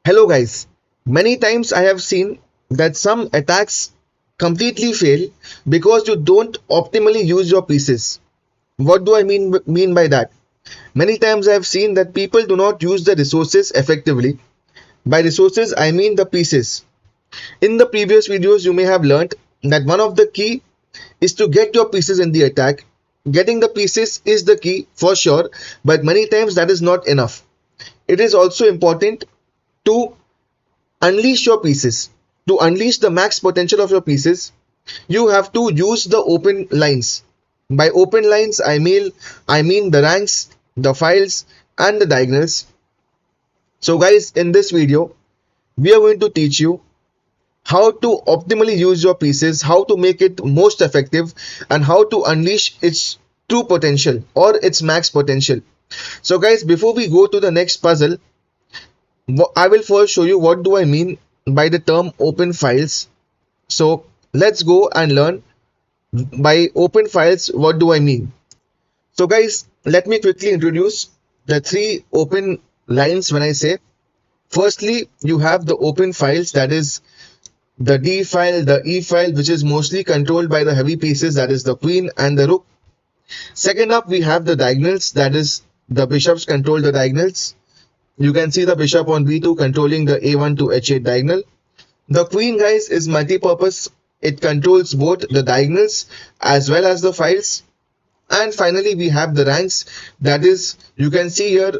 Hello guys, many times I have seen that some attacks completely fail because you don't optimally use your pieces. What do I mean by that? Many times I have seen that people do not use the resources effectively. By resources I mean the pieces. In the previous videos you may have learnt that one of the key is to get your pieces in the attack. Getting the pieces is the key for sure, but many times that is not enough. It is also important to unleash your pieces. To unleash the max potential of your pieces, you have to use the open lines. By open lines, I mean the ranks, the files, and the diagonals. So guys, in this video, we are going to teach you how to optimally use your pieces, how to make it most effective, and how to unleash its true potential or its max potential. So guys, before we go to the next puzzle, I will first show you what do I mean by the term open files. So let's go and learn by open files what do I mean. So guys, let me quickly introduce the three open lines when I say. Firstly, you have the open files, that is the D file, the E file, which is mostly controlled by the heavy pieces, that is the queen and the rook. Second up, we have the diagonals, that is the bishops control the diagonals. You can see the bishop on B2 controlling the A1 to H8 diagonal. The queen, guys, is multi-purpose. It controls both the diagonals as well as the files. And finally, we have the ranks. That is, you can see here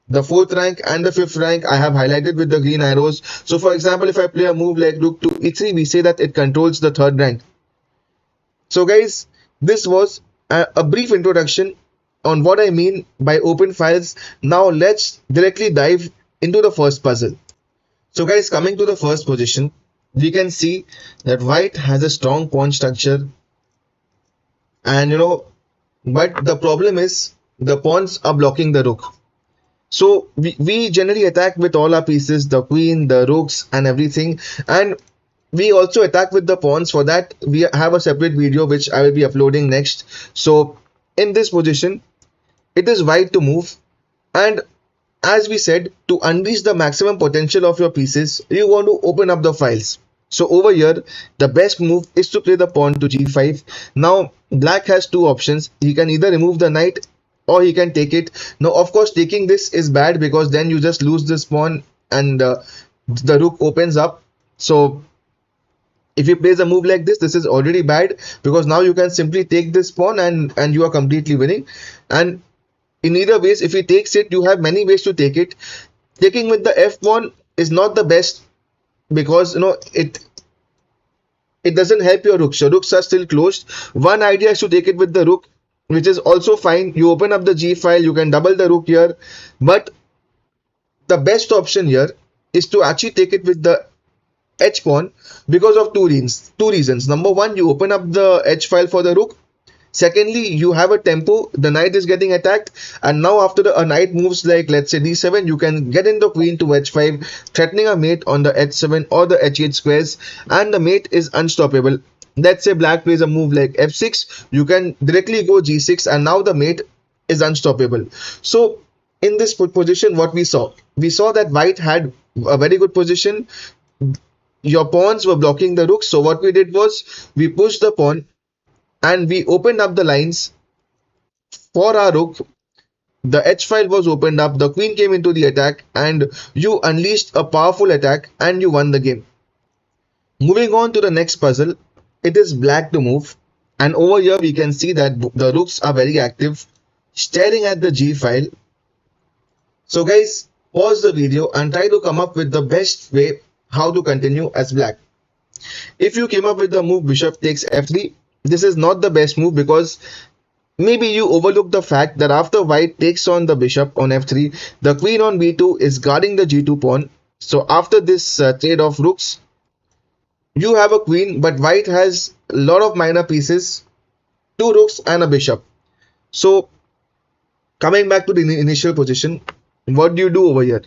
the fourth rank and the fifth rank I have highlighted with the green arrows. So for example, if I play a move like rook to E3, we say that it controls the third rank. So guys, this was a brief introduction on what I mean by open files. Now let's directly dive into the first puzzle. So guys, coming to the first position, we can see that white has a strong pawn structure, and but the problem is the pawns are blocking the rook. So we generally attack with all our pieces, the queen, the rooks and everything, and we also attack with the pawns. For that we have a separate video which I will be uploading next. So in this position, it is white to move, and as we said, to unleash the maximum potential of your pieces, you want to open up the files. So over here, the best move is to play the pawn to g5. Now, black has two options. He can either remove the knight or he can take it. Now, of course, taking this is bad because then you just lose this pawn and the rook opens up. So if he plays a move like this is already bad because now you can simply take this pawn and you are completely winning. And in either ways, if he takes it, you have many ways to take it. Taking with the f pawn is not the best because it doesn't help your rooks. Your rooks are still closed. One idea is to take it with the rook, which is also fine. You open up the g file, you can double the rook here, but the best option here is to actually take it with the h pawn because of two reasons. Number one, you open up the h file for the rook. Secondly, you have a tempo, the knight is getting attacked, and now after a knight moves like let's say d7, you can get in the queen to h5, threatening a mate on the h7 or the h8 squares, and the mate is unstoppable. Let's say black plays a move like f6, you can directly go g6, and now the mate is unstoppable. So in this position, what we saw that white had a very good position. Your pawns were blocking the rooks, so what we did was we pushed the pawn and we opened up the lines for our rook. The h file was opened up, the queen came into the attack, and you unleashed a powerful attack and you won the game. Moving on to the next puzzle, it is black to move, and over here we can see that the rooks are very active, staring at the g file. So guys, pause the video and try to come up with the best way how to continue as black. If you came up with the move bishop takes f3, this is not the best move because maybe you overlook the fact that after white takes on the bishop on f3, the queen on b2 is guarding the g2 pawn. So after this trade of rooks, you have a queen, but white has a lot of minor pieces, two rooks and a bishop. So coming back to the initial position, what do you do over here?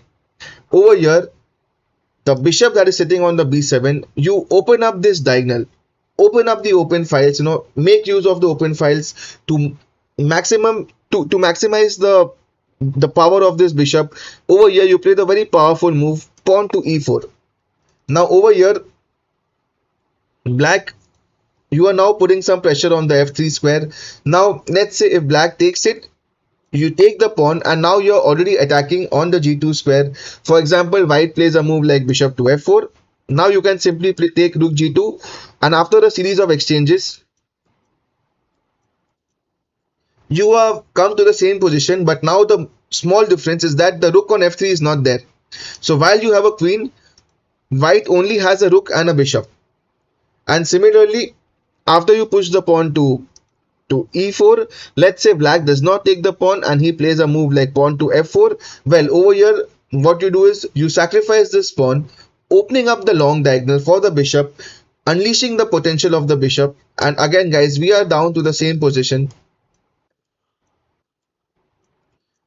Over here, the bishop that is sitting on the b7, you open up this diagonal, open up the open files, make use of the open files to maximize the power of this bishop. Over here you play the very powerful move pawn to e4. Now over here, black, you are now putting some pressure on the f3 square. Now let's say if black takes it, you take the pawn, and now you're already attacking on the g2 square. For example, white plays a move like bishop to f4. Now you can simply take rook g2, and after a series of exchanges, you have come to the same position, but now the small difference is that the rook on f3 is not there. So while you have a queen, white only has a rook and a bishop. And similarly, after you push the pawn to e4, let's say black does not take the pawn and he plays a move like pawn to f4. Well, over here, what you do is you sacrifice this pawn, opening up the long diagonal for the bishop, unleashing the potential of the bishop. And again, guys, we are down to the same position.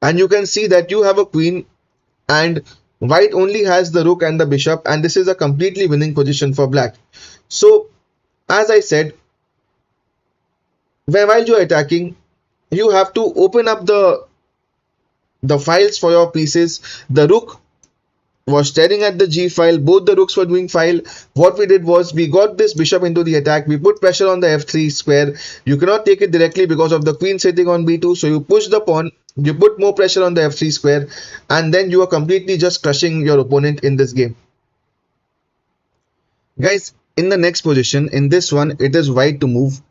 And you can see that you have a queen and white only has the rook and the bishop, and this is a completely winning position for black. So, as I said, while you're attacking, you have to open up the files for your pieces. The rook was staring at the g file, both the rooks were doing file. What we did was we got this bishop into the attack, we put pressure on the f3 square. You cannot take it directly because of the queen sitting on b2, so you push the pawn, you put more pressure on the f3 square, and then you are completely just crushing your opponent in this game. Guys, in the next position, in this one, it is white to move.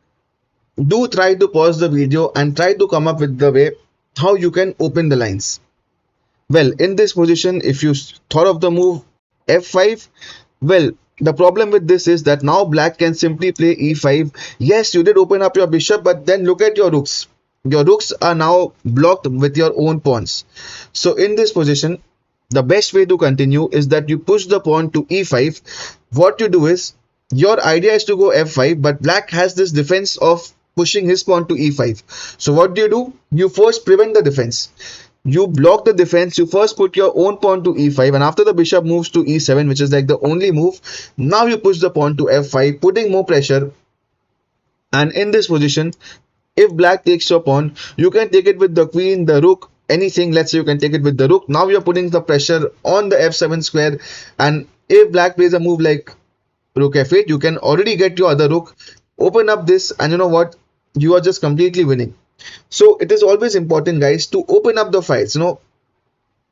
Do try to pause the video and try to come up with the way how you can open the lines. Well, in this position, if you thought of the move f5, well, the problem with this is that now black can simply play e5. Yes, you did open up your bishop, but then look at your rooks. Your rooks are now blocked with your own pawns. So in this position, the best way to continue is that you push the pawn to e5. What you do is, your idea is to go f5, but black has this defense of pushing his pawn to e5. So what do? You first prevent the defense. You block the defense, you first put your own pawn to e5, and after the bishop moves to e7, which is like the only move, now you push the pawn to f5, putting more pressure. And in this position, if black takes your pawn, you can take it with the queen, the rook, anything. Let's say you can take it with the rook. Now you're putting the pressure on the f7 square, and if black plays a move like rook f8, you can already get your other rook, open up this, and you know what, you are just completely winning. So it is always important, guys, to open up the files.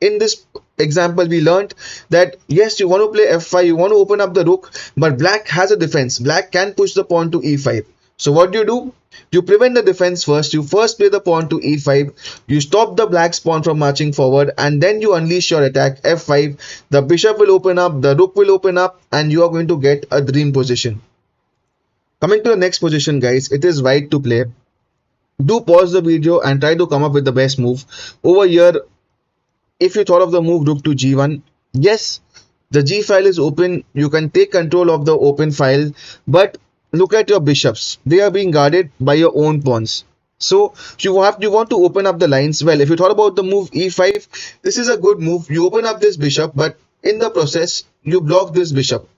In this example, we learned that yes, you want to play f5, you want to open up the rook, but black has a defense. Black can push the pawn to e5. So what do? You prevent the defense first. You first play the pawn to e5. You stop the black's pawn from marching forward, and then you unleash your attack f5. The bishop will open up, the rook will open up, and you are going to get a dream position. Coming to the next position, guys, it is white to play. Do pause the video and try to come up with the best move. Over here, if you thought of the move rook to g1, yes, the g file is open. You can take control of the open file, but look at your bishops. They are being guarded by your own pawns. So you want to open up the lines. Well, if you thought about the move e5, this is a good move. You open up this bishop, but in the process, you block this bishop.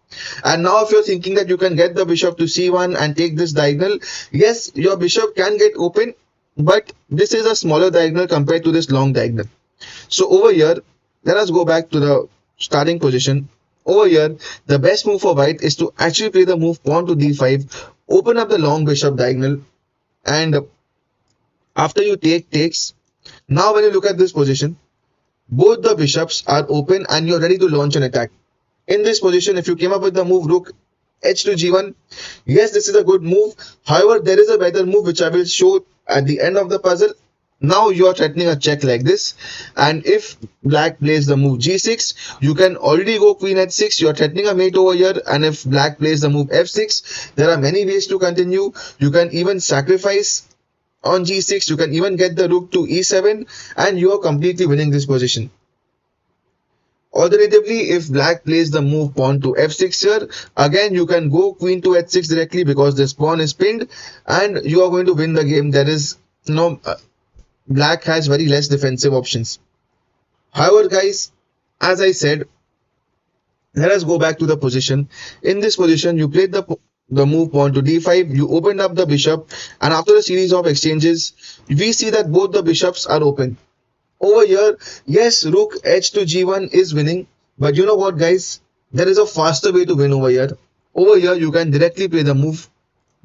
And now if you're thinking that you can get the bishop to c1 and take this diagonal, yes, your bishop can get open, but this is a smaller diagonal compared to this long diagonal. So over here, let us go back to the starting position. Over here, the best move for white is to actually play the move pawn to d5, open up the long bishop diagonal, and after you takes. Now when you look at this position, both the bishops are open and you're ready to launch an attack. In this position, if you came up with the move rook h to g1, yes, this is a good move. However, there is a better move which I will show at the end of the puzzle. Now you are threatening a check like this, and if black plays the move g6, you can already go queen h6. You are threatening a mate over here, and if black plays the move f6, there are many ways to continue. You can even sacrifice on g6. You can even get the rook to e7, and you are completely winning this position. Alternatively, if black plays the move pawn to f6 here, again you can go queen to h6 directly because this pawn is pinned, and you are going to win the game. There is black has very less defensive options. However, guys, as I said, let us go back to the position. In this position, you played the move pawn to d5, you opened up the bishop, and after a series of exchanges, we see that both the bishops are open. Over here, yes, rook h to g1 is winning, But you know what, guys? There is a faster way to win over here. Over here, you can directly play the move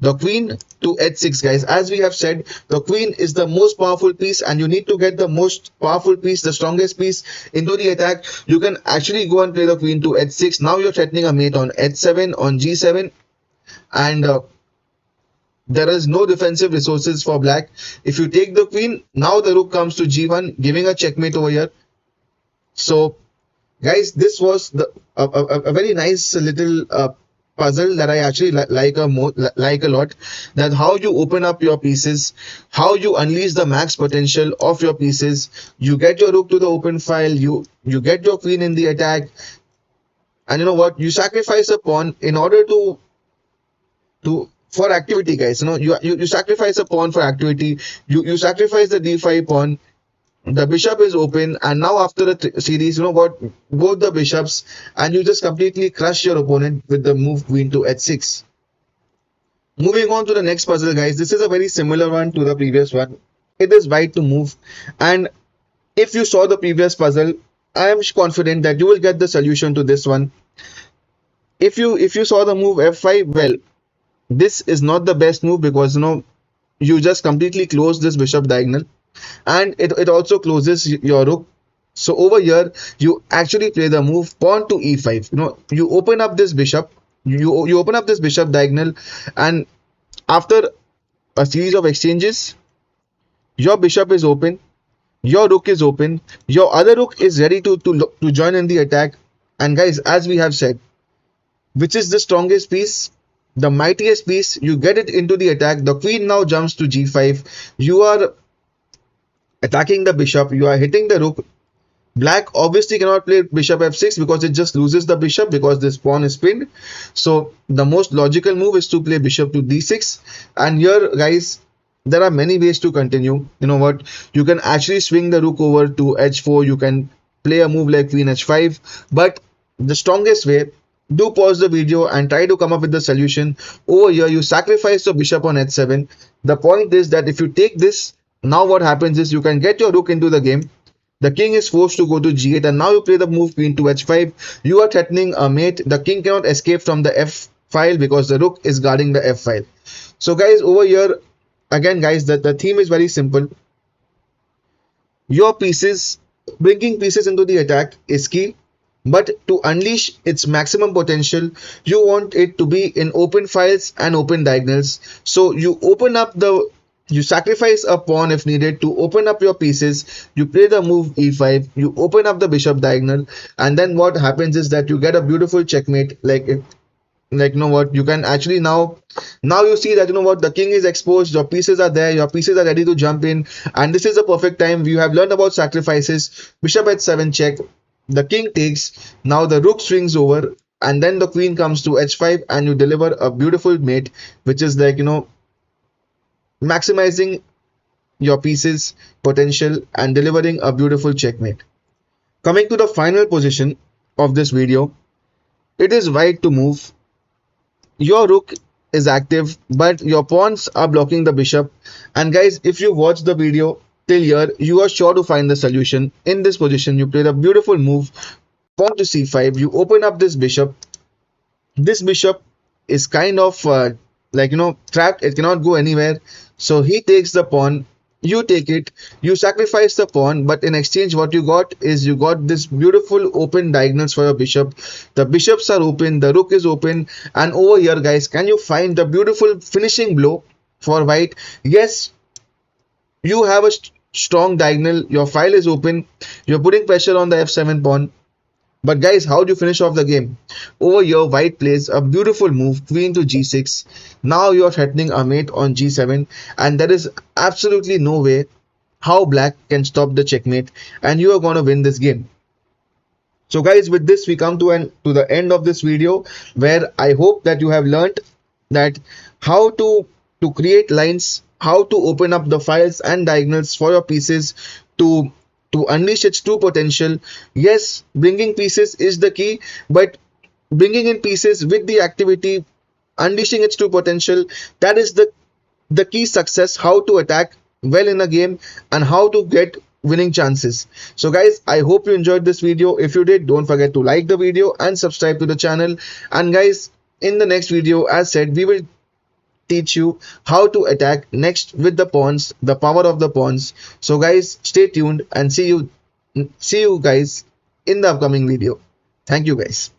the queen to h6, guys. As we have said, the queen is the most powerful piece, and you need to get the most powerful piece, the strongest piece into the attack. You can actually go and play the queen to h6. Now you're threatening a mate on h7, on g7, and there is no defensive resources for black. If you take the queen, now the rook comes to g1, giving a checkmate over here. So guys, this was a very nice little puzzle that I actually like a lot. That how you open up your pieces, how you unleash the max potential of your pieces. You get your rook to the open file, you get your queen in the attack, and you know what, you sacrifice a pawn in order to for activity, guys. You sacrifice a pawn for activity. You sacrifice the d5 pawn. The bishop is open, and now after the series, you know what, both the bishops, and you just completely crush your opponent with the move queen to h6. Moving on to the next puzzle, guys. This is a very similar one to the previous one. It is white to move, and if you saw the previous puzzle, I am confident that you will get the solution to this one. If you saw the move f5, well, this is not the best move, because you just completely close this bishop diagonal, and it also closes your rook. So over here, you actually play the move pawn to e5. You open up this bishop, you open up this bishop diagonal, and after a series of exchanges, your bishop is open, your rook is open, your other rook is ready to join in the attack. And guys, as we have said, which is the strongest piece, the mightiest piece, you get it into the attack. The queen now jumps to g5. You are attacking the bishop, you are hitting the rook. Black obviously cannot play bishop f6 because it just loses the bishop, because this pawn is pinned. So the most logical move is to play bishop to d6. And here, guys, there are many ways to continue. You know what, you can actually swing the rook over to h4. You can play a move like queen h5, but the strongest way, do pause the video and try to come up with the solution. Over here, you sacrifice the bishop on h7. The point is that if you take this, now what happens is you can get your rook into the game. The king is forced to go to g8, and now you play the move queen to h5. You are threatening a mate. The king cannot escape from the f file because the rook is guarding the f file. So guys, over here, again guys, the theme is very simple. Your pieces, bringing pieces into the attack is key, but to unleash its maximum potential, you want it to be in open files and open diagonals. So you sacrifice a pawn if needed to open up your pieces. You play the move e5, you open up the bishop diagonal, and then what happens is that you get a beautiful checkmate. You can actually now you see that the king is exposed, your pieces are there, your pieces are ready to jump in, and this is the perfect time. You have learned about sacrifices. Bishop h7 check, the king takes, now the rook swings over, and then the queen comes to h5, and you deliver a beautiful mate, which is maximizing your pieces potential and delivering a beautiful checkmate. Coming to the final position of this video, it is white to move. Your rook is active, but your pawns are blocking the bishop. And guys, if you watch the video till here, you are sure to find the solution. In this position, you play the beautiful move pawn to c5. You open up this bishop. This bishop is kind of trapped. It cannot go anywhere. So he takes the pawn, you take it, you sacrifice the pawn, but in exchange what you got is you got this beautiful open diagonals for your bishop. The bishops are open, the rook is open, and over here, guys, can you find the beautiful finishing blow for white? Yes, you have a strong diagonal, your file is open, you're putting pressure on the f7 pawn. But guys, how do you finish off the game? Over here, white plays a beautiful move, queen to g6. Now you're threatening a mate on g7, and there is absolutely no way how black can stop the checkmate, and you are going to win this game. So guys, with this we come to the end of this video, where I hope that you have learned that how to create lines, how to open up the files and diagonals for your pieces to unleash its true potential. Yes, bringing pieces is the key, but bringing in pieces with the activity, unleashing its true potential, that is the key success. How to attack well in a game and how to get winning chances. So guys, I hope you enjoyed this video. If you did, don't forget to like the video and subscribe to the channel. And guys, in the next video, as said, we will teach you how to attack next with the pawns, the power of the pawns. So guys, stay tuned and see you guys in the upcoming video. Thank you guys.